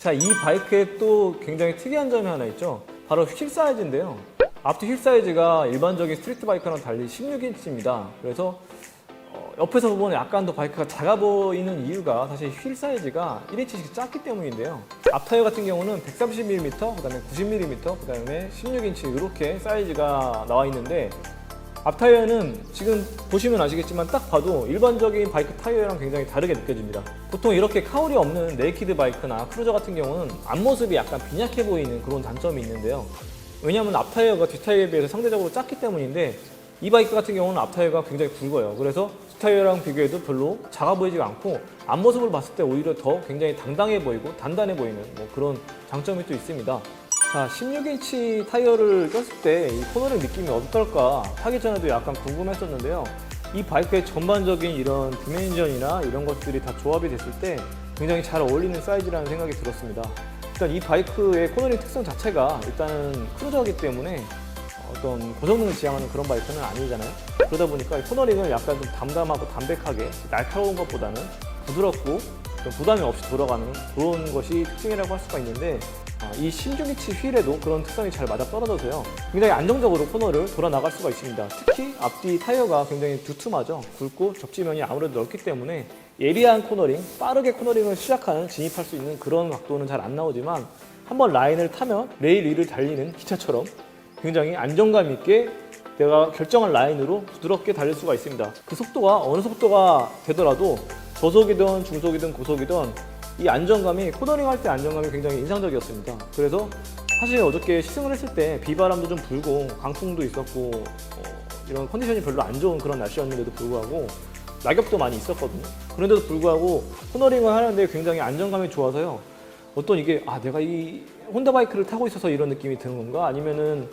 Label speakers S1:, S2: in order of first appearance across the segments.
S1: 자, 이 바이크에 또 굉장히 특이한 점이 하나 있죠. 바로 휠 사이즈인데요. 앞뒤 휠 사이즈가 일반적인 스트리트 바이크랑 달리 16인치입니다. 그래서 옆에서 보면 약간 더 바이크가 작아 보이는 이유가 사실 휠 사이즈가 1인치씩 작기 때문인데요. 앞 타이어 같은 경우는 130mm, 그 다음에 90mm, 그 다음에 16인치 이렇게 사이즈가 나와 있는데, 앞 타이어는 지금 보시면 아시겠지만 딱 봐도 일반적인 바이크 타이어랑 굉장히 다르게 느껴집니다. 보통 이렇게 카울이 없는 네이키드 바이크나 크루저 같은 경우는 앞모습이 약간 빈약해 보이는 그런 단점이 있는데요. 왜냐하면 앞 타이어가 뒷 타이어에 비해서 상대적으로 작기 때문인데, 이 바이크 같은 경우는 앞 타이어가 굉장히 굵어요. 그래서 뒷 타이어랑 비교해도 별로 작아 보이지가 않고 앞모습을 봤을 때 오히려 더 굉장히 당당해 보이고 단단해 보이는 그런 장점이 또 있습니다. 자, 16인치 타이어를 꼈을 때 이 코너링 느낌이 어떨까 타기 전에도 약간 궁금했었는데요. 이 바이크의 전반적인 이런 디멘전이나 이런 것들이 다 조합이 됐을 때 굉장히 잘 어울리는 사이즈라는 생각이 들었습니다. 일단 이 바이크의 코너링 특성 자체가 일단은 크루저이기 때문에 어떤 고성능을 지향하는 그런 바이크는 아니잖아요. 그러다 보니까 이 코너링을 약간 좀 담담하고 담백하게 날카로운 것보다는 부드럽고 좀 부담이 없이 돌아가는 그런 것이 특징이라고 할 수가 있는데, 이 16인치 휠에도 그런 특성이 잘 맞아 떨어져서요. 굉장히 안정적으로 코너를 돌아 나갈 수가 있습니다. 특히 앞뒤 타이어가 굉장히 두툼하죠. 굵고 접지면이 아무래도 넓기 때문에 예리한 코너링, 빠르게 코너링을 시작하는 진입할 수 있는 그런 각도는 잘 안 나오지만 한번 라인을 타면 레일 위를 달리는 기차처럼 굉장히 안정감 있게 내가 결정한 라인으로 부드럽게 달릴 수가 있습니다. 그 속도가 어느 속도가 되더라도 저속이든 중속이든 고속이든 이 안정감이, 코너링 할 때 안정감이 굉장히 인상적이었습니다. 그래서 사실 어저께 시승을 했을 때 비바람도 좀 불고 강풍도 있었고 이런 컨디션이 별로 안 좋은 그런 날씨였는데도 불구하고 낙엽도 많이 있었거든요. 그런데도 불구하고 코너링을 하는데 굉장히 안정감이 좋아서요. 어떤 이게 내가 이 혼다 바이크를 타고 있어서 이런 느낌이 드는 건가? 아니면은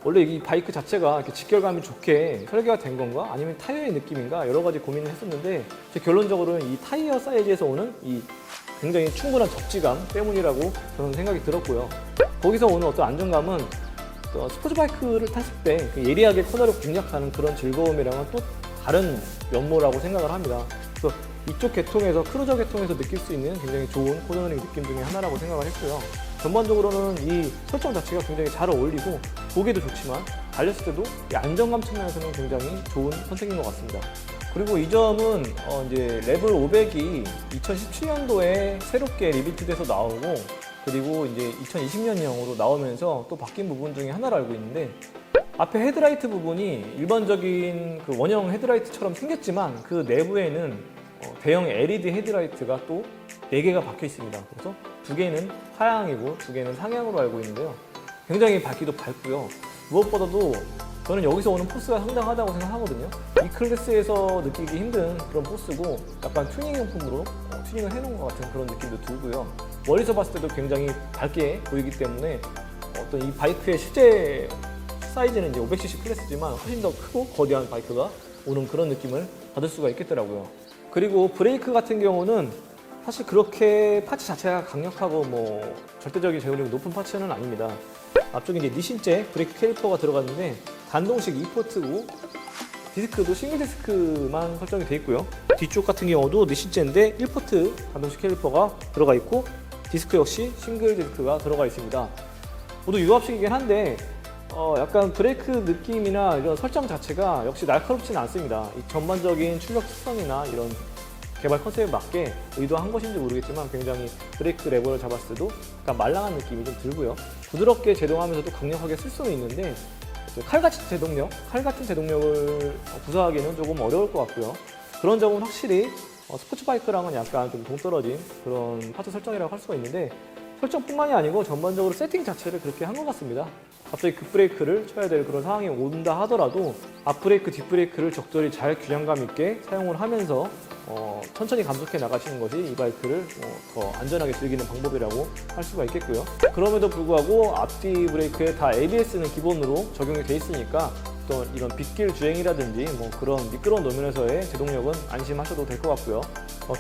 S1: 원래 이 바이크 자체가 이렇게 직결감이 좋게 설계가 된 건가? 아니면 타이어의 느낌인가? 여러 가지 고민을 했었는데 결론적으로는 이 타이어 사이즈에서 오는 이 굉장히 충분한 접지감 때문이라고 저는 생각이 들었고요. 거기서 오는 어떤 안정감은 스포츠 바이크를 탔을 때 예리하게 코너를 공략하는 그런 즐거움이랑은 또 다른 면모라고 생각을 합니다. 그래서 이쪽 계통에서, 크루저 계통에서 느낄 수 있는 굉장히 좋은 코너링 느낌 중에 하나라고 생각을 했고요. 전반적으로는 이 설정 자체가 굉장히 잘 어울리고 보기도 좋지만 달렸을 때도 이 안정감 측면에서는 굉장히 좋은 선택인 것 같습니다. 그리고 이 점은 이제 레벨 500이 2017년도에 새롭게 리빌트돼서 나오고, 그리고 이제 2020년형으로 나오면서 또 바뀐 부분 중에 하나를 알고 있는데, 앞에 헤드라이트 부분이 일반적인 그 원형 헤드라이트처럼 생겼지만 그 내부에는 대형 LED 헤드라이트가 또 4개가 박혀 있습니다. 그래서 2개는 하향이고 2개는 상향으로 알고 있는데요. 굉장히 밝기도 밝고요. 무엇보다도 저는 여기서 오는 포스가 상당하다고 생각하거든요. 이 클래스에서 느끼기 힘든 그런 포스고, 약간 튜닝 용품으로 튜닝을 해놓은 것 같은 그런 느낌도 들고요. 멀리서 봤을 때도 굉장히 밝게 보이기 때문에 어떤 이 바이크의 실제 사이즈는 이제 500cc 클래스지만 훨씬 더 크고 거대한 바이크가 오는 그런 느낌을 받을 수가 있겠더라고요. 그리고 브레이크 같은 경우는 사실 그렇게 파츠 자체가 강력하고 절대적인 제어력이 높은 파츠는 아닙니다. 앞쪽에 이제 니신제 브레이크 캘리퍼가 들어갔는데 단동식 2포트고 디스크도 싱글 디스크만 설정이 되어 있고요. 뒤쪽 같은 경우도 니신제인데 1포트 단동식 캘리퍼가 들어가 있고 디스크 역시 싱글 디스크가 들어가 있습니다. 모두 유압식이긴 한데 약간 브레이크 느낌이나 이런 설정 자체가 역시 날카롭지는 않습니다. 이 전반적인 출력 특성이나 이런 개발 컨셉에 맞게 의도한 것인지 모르겠지만 굉장히 브레이크 레버를 잡았을 때도 약간 말랑한 느낌이 좀 들고요. 부드럽게 제동하면서도 강력하게 쓸 수는 있는데 칼 같은 제동력을 구사하기는 조금 어려울 것 같고요. 그런 점은 확실히 스포츠 바이크랑은 약간 좀 동떨어진 그런 파트 설정이라고 할 수가 있는데, 설정뿐만이 아니고 전반적으로 세팅 자체를 그렇게 한 것 같습니다. 갑자기 급브레이크를 쳐야 될 그런 상황이 온다 하더라도 앞브레이크, 뒷브레이크를 적절히 잘 균형감 있게 사용을 하면서 천천히 감속해 나가시는 것이 이 바이크를 더 안전하게 즐기는 방법이라고 할 수가 있겠고요. 그럼에도 불구하고 앞뒤 브레이크에 다 ABS는 기본으로 적용이 돼 있으니까 또 이런 빗길 주행이라든지 그런 미끄러운路면에서의 제동력은 안심하셔도 될 것 같고요.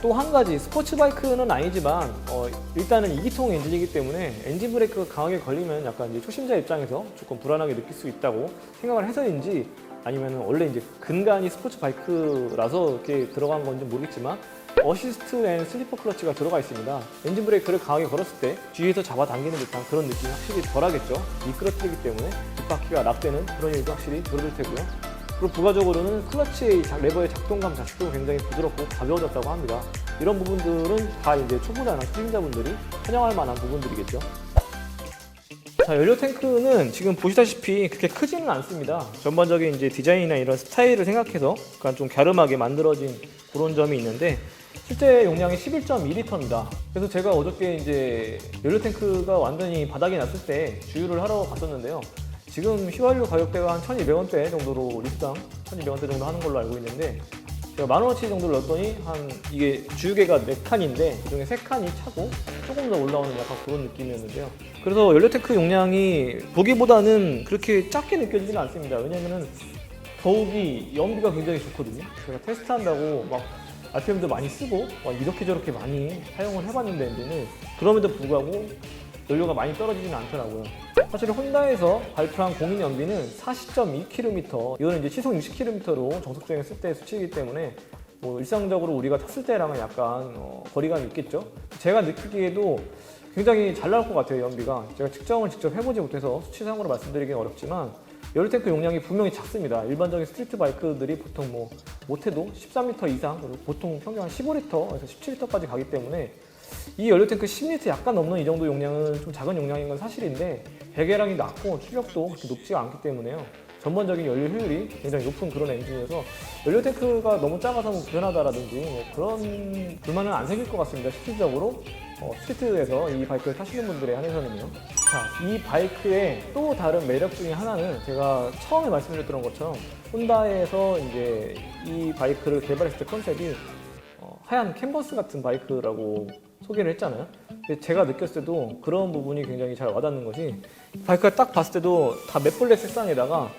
S1: 또 한 가지, 스포츠 바이크는 아니지만 일단은 2기통 엔진이기 때문에 엔진 브레이크가 강하게 걸리면 약간 이제 초심자 입장에서 조금 불안하게 느낄 수 있다고 생각을 해서인지, 아니면 원래 이제 근간이 스포츠 바이크라서 이렇게 들어간 건지 모르겠지만 어시스트 앤 슬리퍼 클러치가 들어가 있습니다. 엔진 브레이크를 강하게 걸었을 때 뒤에서 잡아당기는 듯한 그런 느낌이 확실히 덜하겠죠. 미끄러뜨리기 때문에 뒷바퀴가 락되는 그런 일도 확실히 줄어들 테고요. 그리고 부가적으로는 클러치의 레버의 작동감 자체도 굉장히 부드럽고 가벼워졌다고 합니다. 이런 부분들은 다 이제 초보자나 초심자분들이 환영할 만한 부분들이겠죠. 자, 연료 탱크는 지금 보시다시피 그렇게 크지는 않습니다. 전반적인 이제 디자인이나 이런 스타일을 생각해서 약간 좀 갸름하게 만들어진 그런 점이 있는데 실제 용량이 11.2L입니다. 그래서 제가 어저께 이제 연료 탱크가 완전히 바닥이 났을 때 주유를 하러 갔었는데요. 지금 휘발유 가격대가 한 1,200원대 정도로 리터당 1,200원대 정도 하는 걸로 알고 있는데 제가 10,000원어치 정도를 넣었더니 이게 주유계가 4칸인데 그중에 3칸이 차고 조금 더 올라오는 약간 그런 느낌이었는데요. 그래서 연료탱크 용량이 보기보다는 그렇게 작게 느껴지지는 않습니다. 왜냐면은 더욱이 연비가 굉장히 좋거든요. 제가 테스트한다고 막 RPM도 많이 쓰고 막 이렇게 저렇게 많이 사용을 해봤는데 엔진을 그럼에도 불구하고 연료가 많이 떨어지지는 않더라고요. 사실 혼다에서 발표한 공인 연비는 40.2km, 이거는 이제 시속 60km로 정석 주행을 쓸 때 수치이기 때문에 뭐 일상적으로 우리가 탔을 때랑은 약간 거리감이 있겠죠. 제가 느끼기에도 굉장히 잘 나올 것 같아요, 연비가. 제가 측정을 직접 해보지 못해서 수치상으로 말씀드리기는 어렵지만 연료탱크 용량이 분명히 작습니다. 일반적인 스트리트 바이크들이 보통 뭐 못해도 13L 이상, 그리고 보통 평균 한 15L에서 17L까지 가기 때문에 이 연료탱크 10L 약간 넘는 이 정도 용량은 좀 작은 용량인 건 사실인데 배기량이 낮고 출력도 그렇게 높지가 않기 때문에요. 전반적인 연료 효율이 굉장히 높은 그런 엔진이어서 연료탱크가 너무 작아서 뭐 불편하다라든지 뭐 그런 불만은 안 생길 것 같습니다. 실질적으로 스트리트에서 이 바이크를 타시는 분들에 한해서는요. 자, 이 바이크의 또 다른 매력 중에 하나는 제가 처음에 말씀드렸던 것처럼 혼다에서 이제 이 바이크를 개발했을 때 컨셉이 하얀 캔버스 같은 바이크라고 소개를 했잖아요. 근데 제가 느꼈을 때도 그런 부분이 굉장히 잘 와닿는 것이 바이크가 딱 봤을 때도 다 맷블랙 색상에다가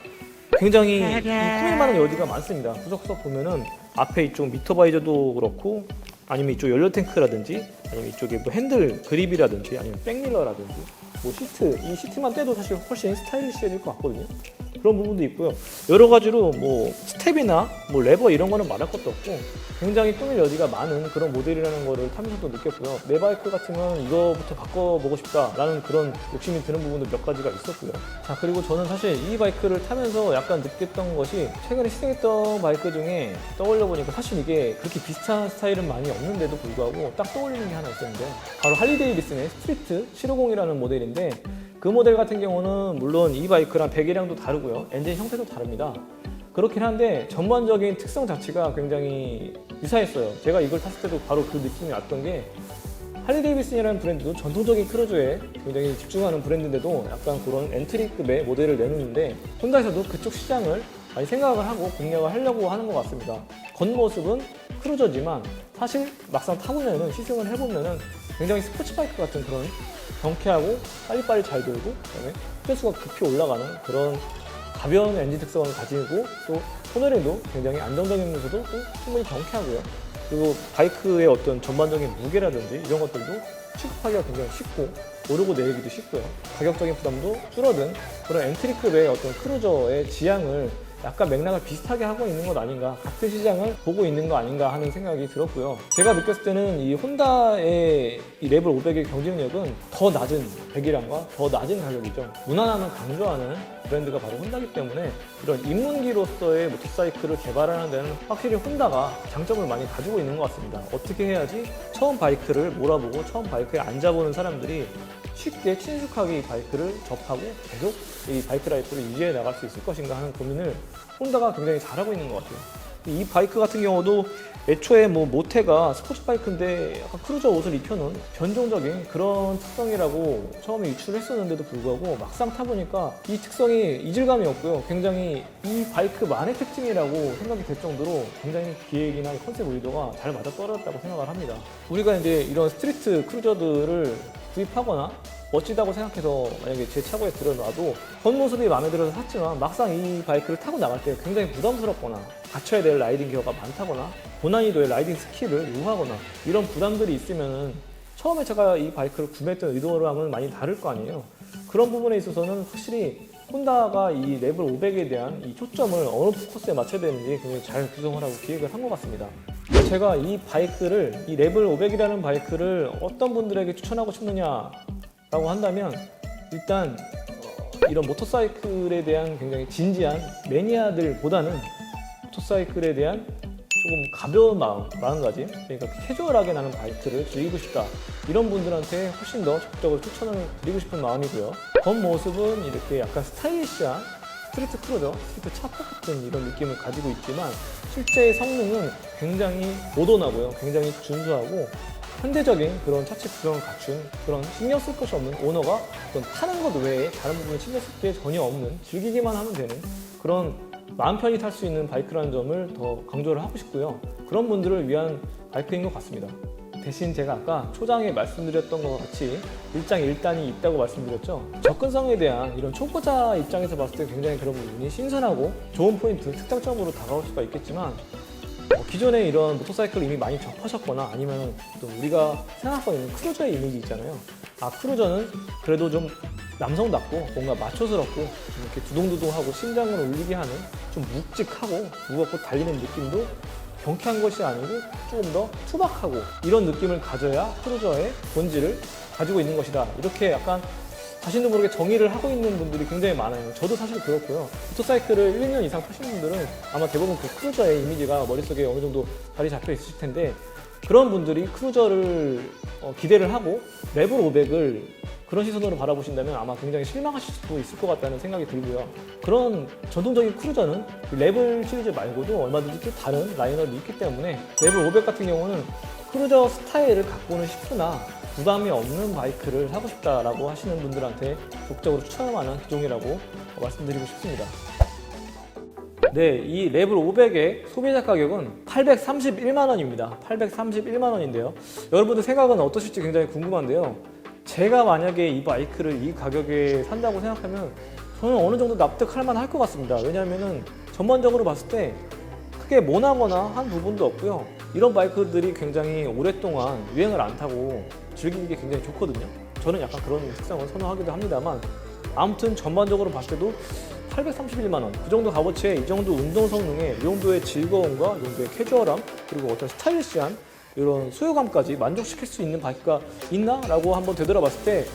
S1: 굉장히 꾸밀 만한 여지가 많습니다. 구석구석 보면은 앞에 이쪽 미터 바이저도 그렇고 아니면 이쪽 연료 탱크라든지 아니면 이쪽에 뭐 핸들 그립이라든지 아니면 백밀러라든지 뭐 시트, 이 시트만 떼도 사실 훨씬 스타일리시해질 것 같거든요. 그런 부분도 있고요. 여러 가지로 뭐 스텝이나 뭐 레버 이런 거는 말할 것도 없고 굉장히 꾸밀 여지가 많은 그런 모델이라는 거를 타면서도 느꼈고요. 내 바이크 같으면 이거부터 바꿔보고 싶다라는 그런 욕심이 드는 부분도 몇 가지가 있었고요. 자, 그리고 저는 사실 이 바이크를 타면서 약간 느꼈던 것이 최근에 시승했던 바이크 중에 떠올려보니까 사실 이게 그렇게 비슷한 스타일은 많이 없는데도 불구하고 딱 떠올리는 게 하나 있었는데 바로 할리 데이비슨의 스트리트 750이라는 모델인데 그 모델 같은 경우는 물론 이 바이크랑 배기량도 다르고요. 엔진 형태도 다릅니다. 그렇긴 한데 전반적인 특성 자체가 굉장히 유사했어요. 제가 이걸 탔을 때도 바로 그 느낌이 왔던 게 할리 데이비슨이라는 브랜드도 전통적인 크루저에 굉장히 집중하는 브랜드인데도 약간 그런 엔트리급의 모델을 내놓는데 혼다에서도 그쪽 시장을 많이 생각을 하고 공략을 하려고 하는 것 같습니다. 겉모습은 크루저지만 사실 막상 타보면은 시승을 해보면은 굉장히 스포츠바이크 같은 그런 경쾌하고 빨리빨리 잘 돌고 그다음에 스페이스가 급히 올라가는 그런 가벼운 엔진 특성을 가지고 또 토너링도 굉장히 안정적이면서도 또 충분히 경쾌하고요. 그리고 바이크의 어떤 전반적인 무게라든지 이런 것들도 취급하기가 굉장히 쉽고 오르고 내리기도 쉽고요. 가격적인 부담도 줄어든 그런 엔트리급의 어떤 크루저의 지향을 약간 맥락을 비슷하게 하고 있는 것 아닌가, 같은 시장을 보고 있는 거 아닌가 하는 생각이 들었고요. 제가 느꼈을 때는 이 혼다의 이 레벨 500의 경쟁력은 더 낮은 배기량과 더 낮은 가격이죠. 무난함을 강조하는 브랜드가 바로 혼다이기 때문에 이런 입문기로서의 모터사이클을 개발하는 데는 확실히 혼다가 장점을 많이 가지고 있는 것 같습니다. 어떻게 해야지 처음 바이크를 몰아보고 처음 바이크에 앉아보는 사람들이 쉽게 친숙하게 이 바이크를 접하고 계속 이 바이크 라이프를 유지해 나갈 수 있을 것인가 하는 고민을 혼다가 굉장히 잘하고 있는 것 같아요. 이 바이크 같은 경우도 애초에 뭐 모태가 스포츠 바이크인데 약간 크루저 옷을 입혀놓은 변종적인 그런 특성이라고 처음에 유출을 했었는데도 불구하고 막상 타보니까 이 특성이 이질감이 없고요. 굉장히 이 바이크만의 특징이라고 생각이 될 정도로 굉장히 기획이나 컨셉 의도가 잘 맞아떨어졌다고 생각을 합니다. 우리가 이제 이런 스트리트 크루저들을 구입하거나 멋지다고 생각해서 만약에 제 차고에 들여놔도 겉모습이 마음에 들어서 샀지만 막상 이 바이크를 타고 나갈 때 굉장히 부담스럽거나 갖춰야 될 라이딩 기어가 많다거나 고난이도의 라이딩 스킬을 요하거나 이런 부담들이 있으면 처음에 제가 이 바이크를 구매했던 의도랑은 많이 다를 거 아니에요. 그런 부분에 있어서는 확실히 혼다가 이 레벨 500에 대한 이 초점을 어느 포커스에 맞춰야 되는지 굉장히 잘 구성을 하고 기획을 한 것 같습니다. 제가 이 바이크를, 이 레벨 500이라는 바이크를 어떤 분들에게 추천하고 싶느냐라고 한다면 일단 이런 모터사이클에 대한 굉장히 진지한 매니아들보다는 모터사이클에 대한 조금 가벼운 마음가짐, 그러니까 캐주얼하게 나는 바이크를 즐기고 싶다, 이런 분들한테 훨씬 더 적극적으로 추천을 드리고 싶은 마음이고요. 겉모습은 이렇게 약간 스타일리시한 스트리트 크루저, 스트리트 차퍼 같은 이런 느낌을 가지고 있지만 실제 성능은 굉장히 모던하고요, 굉장히 준수하고 현대적인 그런 차체 구성을 갖춘, 그런 신경 쓸 것이 없는, 오너가 어떤 타는 것 외에 다른 부분에 신경 쓸 게 전혀 없는, 즐기기만 하면 되는 그런 마음 편히 탈 수 있는 바이크라는 점을 더 강조를 하고 싶고요. 그런 분들을 위한 바이크인 것 같습니다. 대신 제가 아까 초장에 말씀드렸던 것 같이 일장일단이 있다고 말씀드렸죠. 접근성에 대한 이런 초보자 입장에서 봤을 때 굉장히 그런 부분이 신선하고 좋은 포인트, 특장점으로 다가올 수가 있겠지만 기존에 이런 모터사이클을 이미 많이 접하셨거나 아니면 또 우리가 생각하고 있는 크루저의 이미지 있잖아요. 크루저는 그래도 좀 남성답고 뭔가 마초스럽고 이렇게 두동두동하고 심장을 울리게 하는 좀 묵직하고 무겁고 달리는 느낌도 경쾌한 것이 아니고 조금 더 투박하고 이런 느낌을 가져야 크루저의 본질을 가지고 있는 것이다. 이렇게 약간 자신도 모르게 정의를 하고 있는 분들이 굉장히 많아요. 저도 사실 그렇고요. 모터사이클을 1, 2년 이상 타시는 분들은 아마 대부분 그 크루저의 이미지가 머릿속에 어느 정도 자리 잡혀 있으실 텐데, 그런 분들이 크루저를 기대를 하고 레벨 500을 그런 시선으로 바라보신다면 아마 굉장히 실망하실 수도 있을 것 같다는 생각이 들고요. 그런 전통적인 크루저는 레벨 시리즈 말고도 얼마든지 또 다른 라인업이 있기 때문에 레벨 500 같은 경우는 크루저 스타일을 갖고는 싶으나 부담이 없는 바이크를 사고 싶다라고 하시는 분들한테 적극적으로 추천할 만한 기종이라고 말씀드리고 싶습니다. 네, 이 레벨 500의 소비자 가격은 831만 원입니다. 831만 원인데요. 여러분들 생각은 어떠실지 굉장히 궁금한데요. 제가 만약에 이 바이크를 이 가격에 산다고 생각하면 저는 어느 정도 납득할 만할 것 같습니다. 왜냐하면 전반적으로 봤을 때 크게 모나거나 한 부분도 없고요. 이런 바이크들이 굉장히 오랫동안 유행을 안 타고 즐기기 굉장히 좋거든요. 저는 약간 그런 특성을 선호하기도 합니다만, 아무튼 전반적으로 봤을 때도 831만 원, 그 정도 값어치에 이 정도 운동 성능에 이 정도의 즐거움과 이 정도의 캐주얼함, 그리고 어떤 스타일리시한 이런 소유감까지 만족시킬 수 있는 바이크가 있나? 라고 한번 되돌아봤을 때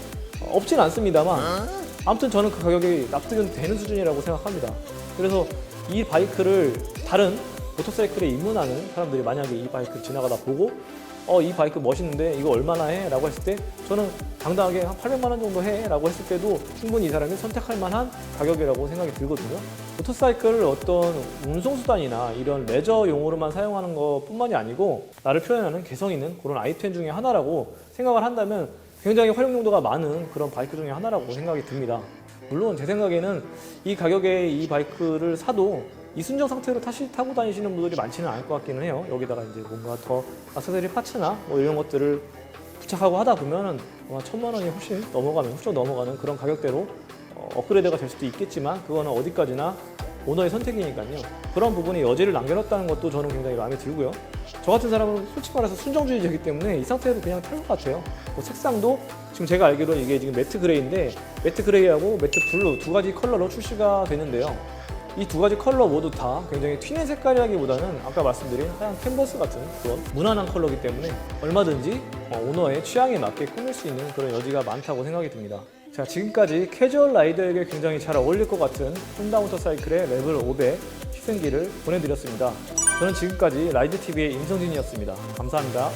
S1: 없진 않습니다만, 아무튼 저는 그 가격이 납득은 되는 수준이라고 생각합니다. 그래서 이 바이크를 다른 모터사이클에 입문하는 사람들이 만약에 이 바이크를 지나가다 보고 이 바이크 멋있는데 이거 얼마나 해? 라고 했을 때 저는 당당하게 한 800만 원 정도 해? 라고 했을 때도 충분히 이 사람이 선택할 만한 가격이라고 생각이 들거든요. 모터사이클을 어떤 운송수단이나 이런 레저용으로만 사용하는 것 뿐만이 아니고 나를 표현하는 개성 있는 그런 아이템 중에 하나라고 생각을 한다면 굉장히 활용용도가 많은 그런 바이크 중에 하나라고 생각이 듭니다. 물론 제 생각에는 이 가격에 이 바이크를 사도 이순정 상태로 타고 다니시는 분들이 많지는 않을 것 같기는 해요. 여기다가 이제 뭔가 더 액세서리 파츠나 뭐 이런 것들을 부착하고 하다 보면은 아마 1000만 원이 훨씬 넘어가는, 훌쩍 넘어가는 그런 가격대로 업그레이드가 될 수도 있겠지만, 그거는 어디까지나 오너의 선택이니까요. 그런 부분에 여지를 남겨놨다는 것도 저는 굉장히 마음에 들고요. 저 같은 사람은 솔직히 말해서 순정주의자이기 때문에 이 상태로 그냥 탈 것 같아요. 뭐 색상도 지금 제가 알기로는 이게 지금 매트 그레이인데, 매트 그레이하고 매트 블루 두 가지 컬러로 출시가 되는데요. 이 두 가지 컬러 모두 다 굉장히 튀는 색깔이라기보다는 아까 말씀드린 하얀 캔버스 같은 그런 무난한 컬러이기 때문에 얼마든지 오너의 취향에 맞게 꾸밀 수 있는 그런 여지가 많다고 생각이 듭니다. 자, 지금까지 캐주얼 라이더에게 굉장히 잘 어울릴 것 같은 혼다 모터사이클의 레벨 500 시승기를 보내드렸습니다. 저는 지금까지 라이드TV의 임성진이었습니다. 감사합니다.